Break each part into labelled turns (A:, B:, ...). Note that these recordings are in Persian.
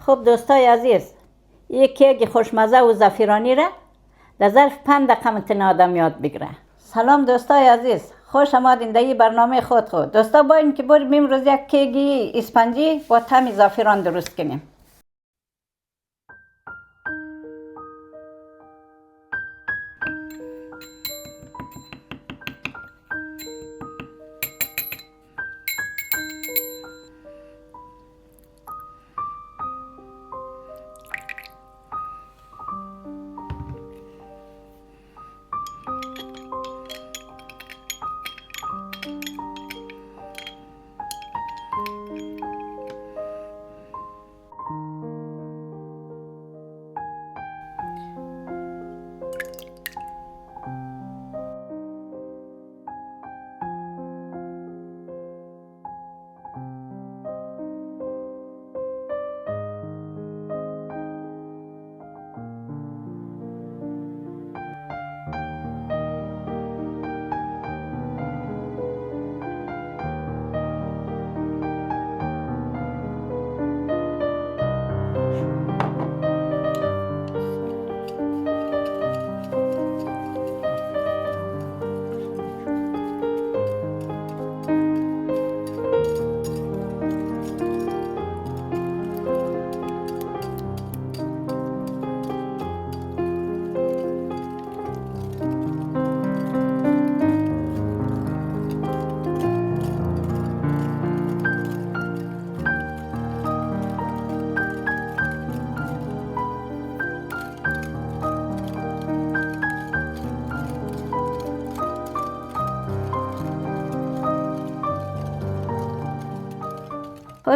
A: خب دوستای عزیز، یک کیک خوشمزه و زعفرانی را در ظرف 5 دقیقه میتونه آدم یاد بگیره. سلام دوستای عزیز، خوش آمدین در این برنامه خود. دوستا باید که بریم امروز یک کیک اسفنجی با طعم زعفران درست کنیم.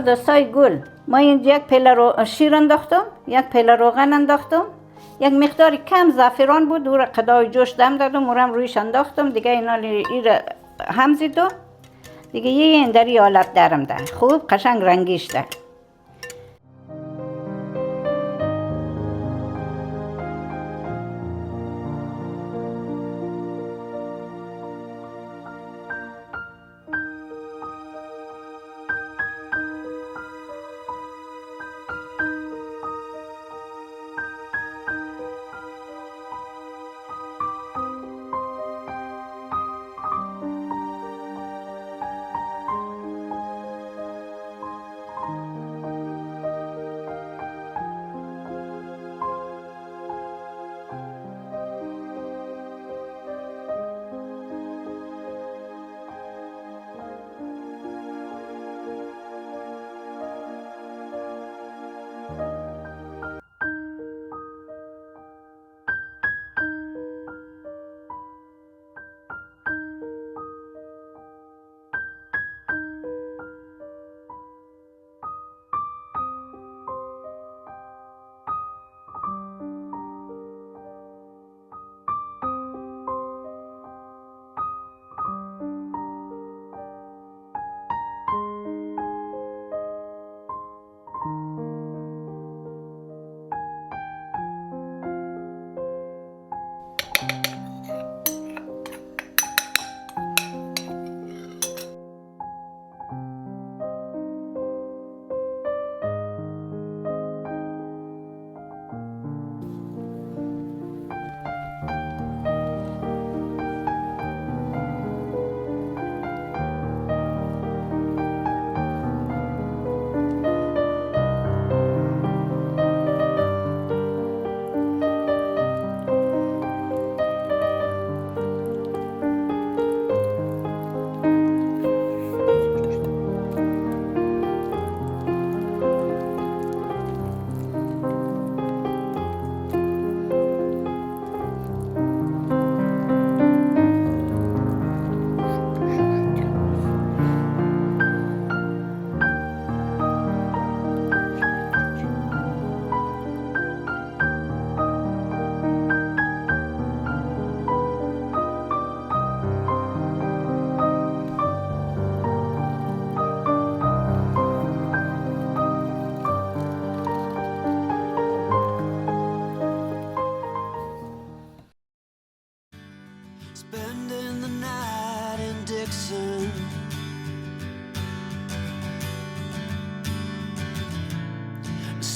A: دوستای گل، ما اینجا یک پیله شیر انداختم، یک پیله روغن انداختم، یک مقدار کم زعفران بود، او را قدای جوش دم دادم، او را رویش انداختم دیگه. اینا را هم زیدم دیگه. این در این حالت درم ده خوب قشنگ رنگیش ده.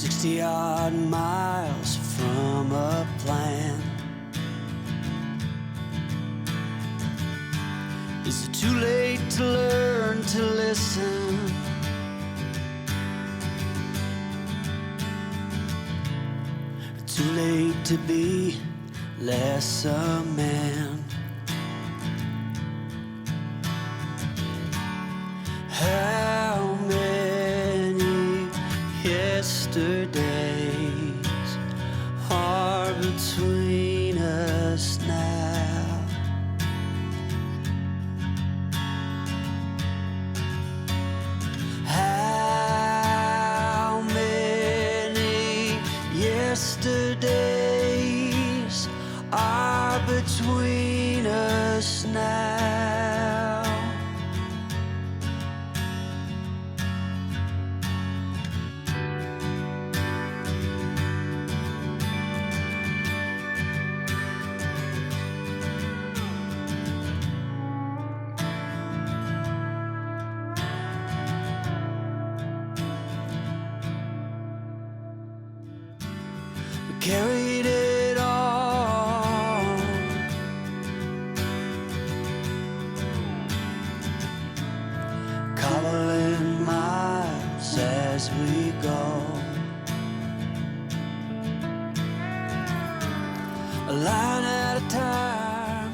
B: 60 odd miles from a plan. Is it too late to learn to listen? Too late to be less a man. How many yesterdays are between us now? How many yesterdays are between us now? We carried it all, cobbling miles as we go, a line at a time.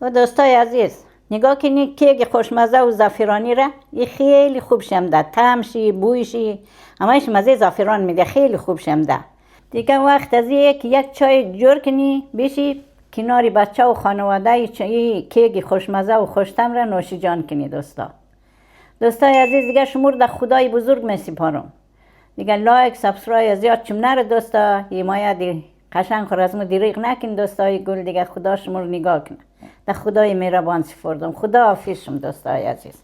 A: و دوستای عزیز نگاه کنید کیک خوشمزه و زعفرانی را، این خیلی خوب شمده، طعمشی بویشی همش مزه زعفران میده، خیلی خوب شمده. دیگه وقت از که یک چای جور کنی بشی کناری بچه و خانواده کیک خوشمزه و خوشتم را نوشیجان کنی. دوستای عزیز دیگه شمور در خدای بزرگ میسپارم. دیگه لایک سابسکرایب زیاد چم نره دوستا، حمایت دی قشنگ خور از ما دریغ نکن دوستای گل. دیگه خدا شما رو نگاه کنه، در خدای مهربان سپردم. خدا حافظ شم دوستای عزیز.